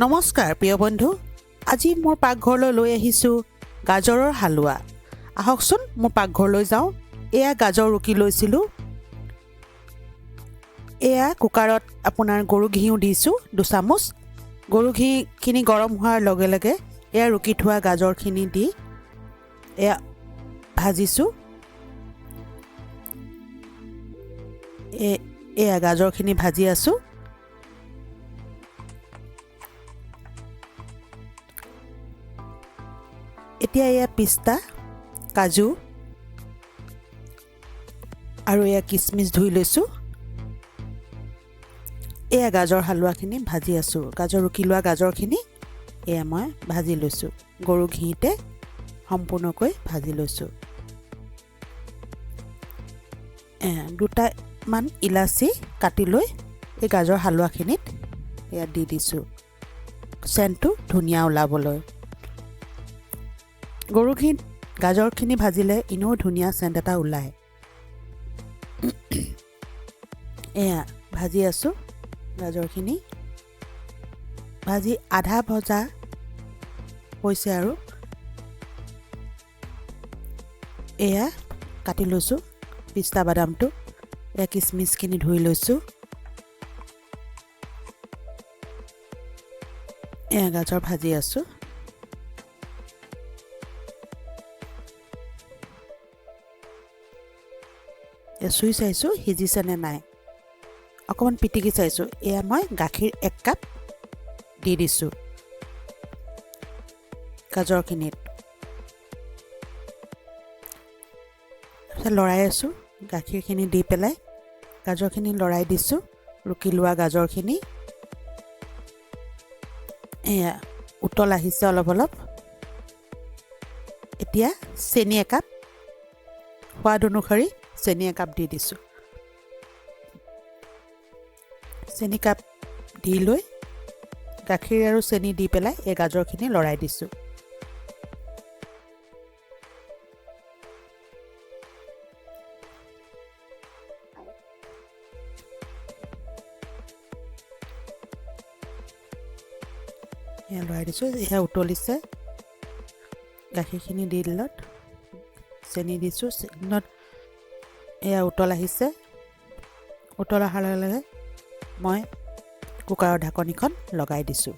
নমস্কাৰ প্ৰিয় বন্ধু আজি মোৰ পাকঘৰলৈ লৈ আহিছোঁ গাজৰৰ হালুৱা আহকচোন মোৰ পাকঘৰলৈ যাওঁ এয়া গাজৰ ৰুকি লৈছিলোঁ এয়া কুকাৰত আপোনাৰ গৰু ঘিউ দিছোঁ 2 চামুচ গৰু ঘিখিনি গৰম হোৱাৰ লগে লগে এয়া ৰুকি থোৱা গাজৰখিনি দি এয়া ভাজিছোঁ এয়া গাজৰখিনি ভাজি আছোঁ এতিয়া এয়া পিস্তা কাজু আৰু এয়া কিচমিচ ধুই লৈছোঁ এয়া গাজৰ হালুৱাখিনি ভাজি আছোঁ গাজৰ ৰুকি লোৱা গাজৰখিনি এয়া মই ভাজি লৈছোঁ গৰু ঘিতে সম্পূৰ্ণকৈ ভাজি লৈছোঁ দুটামান ইলাচি কাটি লৈ এই গাজৰ হালুৱাখিনিত এয়া দি দিছোঁ চেণ্টটো ধুনীয়া ওলাবলৈ গৰু ঘি গাজৰখিনি ভাজিলে ইনেও ধুনীয়া চেণ্ট এটা ওলায় এয়া ভাজি আছোঁ গাজৰখিনি ভাজি আধা ভজা হৈছে আৰু এয়া কাটি লৈছোঁ পিস্তা বাদামটো এয়া কিচমিচখিনি ধুই লৈছোঁ এয়া গাজৰ ভাজি আছোঁ চুই চাইছোঁ সিজিছে নে নাই অকণমান পিটিকি চাইছোঁ এয়া মই গাখীৰ 1 কাপ দি দিছোঁ গাজৰখিনিত লৰাই আছোঁ গাখীৰখিনি দি পেলাই গাজৰখিনি লৰাই দিছোঁ ৰুকি লোৱা গাজৰখিনি এয়া উতল আহিছে অলপ অলপ এতিয়া চেনি 1 কাপ সোৱাদ অনুসৰি চেনি 1 কাপ দি দিছোঁ চেনি কাপ দি লৈ গাখীৰ আৰু চেনি দি পেলাই এই গাজৰখিনি লৰাই দিছোঁ এয়া লৰাই দিছোঁ এয়া উতলিছে গাখীৰখিনি দি দিলত চেনি দিছোঁ চেনিত এয়া উতল আহিছে উতল অহাৰ লগে লগে মই কুকাৰৰ ঢাকনিখন লগাই দিছোঁ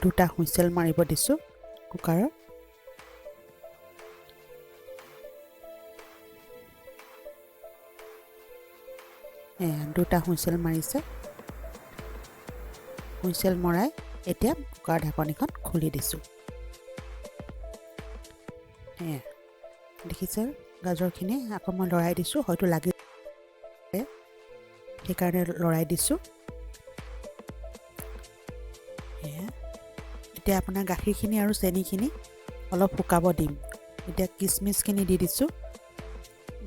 দুটা হুইচেল মাৰিব দিছোঁ কুকাৰৰ দুটা হুইচেল মাৰিছে হুইচেল মৰাই এতিয়া কুকাৰ ঢাকনিখন খুলি দিছোঁ দেখিছে গাজৰখিনি আকৌ মই লৰাই দিছোঁ হয়তো লাগি সেইকাৰণে লৰাই দিছোঁ এতিয়া আপোনাৰ গাখীৰখিনি আৰু চেনিখিনি অলপ শুকাব দিম এতিয়া কিচমিচখিনি দি দিছোঁ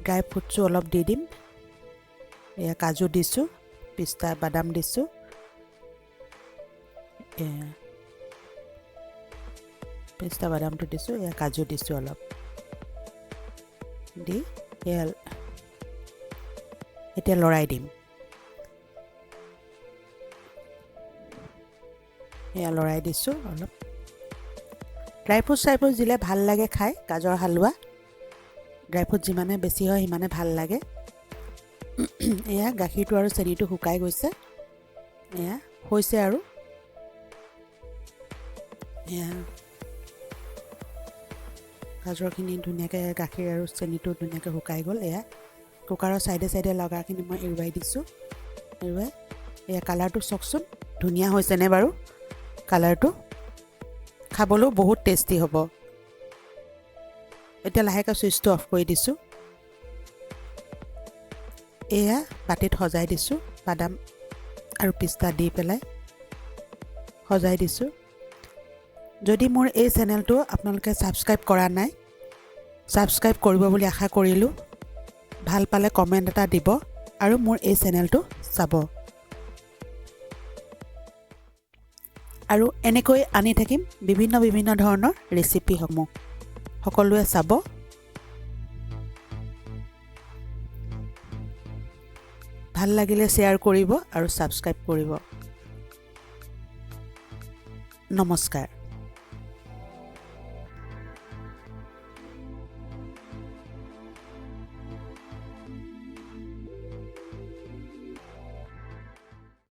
ড্ৰাই ফ্ৰুটছো অলপ দি দিম এয়া কাজু দিছোঁ পিস্তা বাদাম দিছোঁ পিস্তা বাদামটো দিছোঁ এয়া কাজু দিছোঁ অলপ দি এতিয়া লৰাই দিম এয়া লৰাই দিছোঁ অলপ ড্ৰাই ফ্ৰুট দিলে ভাল লাগে খাই গাজৰ হালুৱা ড্ৰাই ফ্ৰুট যিমানে বেছি হয় সিমানে ভাল লাগে এয়া গাখীৰটো আৰু চেনিটো শুকাই গৈছে এয়া হৈছে আৰু এয়া গাজৰখিনি ধুনীয়াকৈ গাখীৰ আৰু চেনিটো ধুনীয়াকৈ শুকাই গ'ল এয়া কুকাৰৰ চাইডে লগাখিনি মই এৰুৱাই দিছোঁ এৰুৱাই এয়া কালাৰটো চাওকচোন ধুনীয়া হৈছেনে বাৰু কালাৰটো খাবলৈও বহুত টেষ্টি হ'ব এতিয়া লাহেকৈ ছুইচটো অফ কৰি দিছোঁ এয়া বাটিত সজাই দিছোঁ বাদাম আৰু পিস্তা দি পেলাই সজাই দিছোঁ যদি মোৰ এই চেনেলটো আপোনালোকে ছাবস্ক্ৰাইব কৰা নাই ছাবস্ক্ৰাইব কৰিব বুলি আশা কৰিলোঁ ভাল পালে কমেণ্ট এটা দিব আৰু মোৰ এই চেনেলটো চাব আৰু এনেকৈ আনি থাকিম বিভিন্ন ধৰণৰ ৰেচিপিসমূহ সকলোৱে চাব। ভাল লাগিলে শ্বেয়াৰ কৰিব আৰু ছাবস্ক্ৰাইব কৰিব। নমস্কাৰ।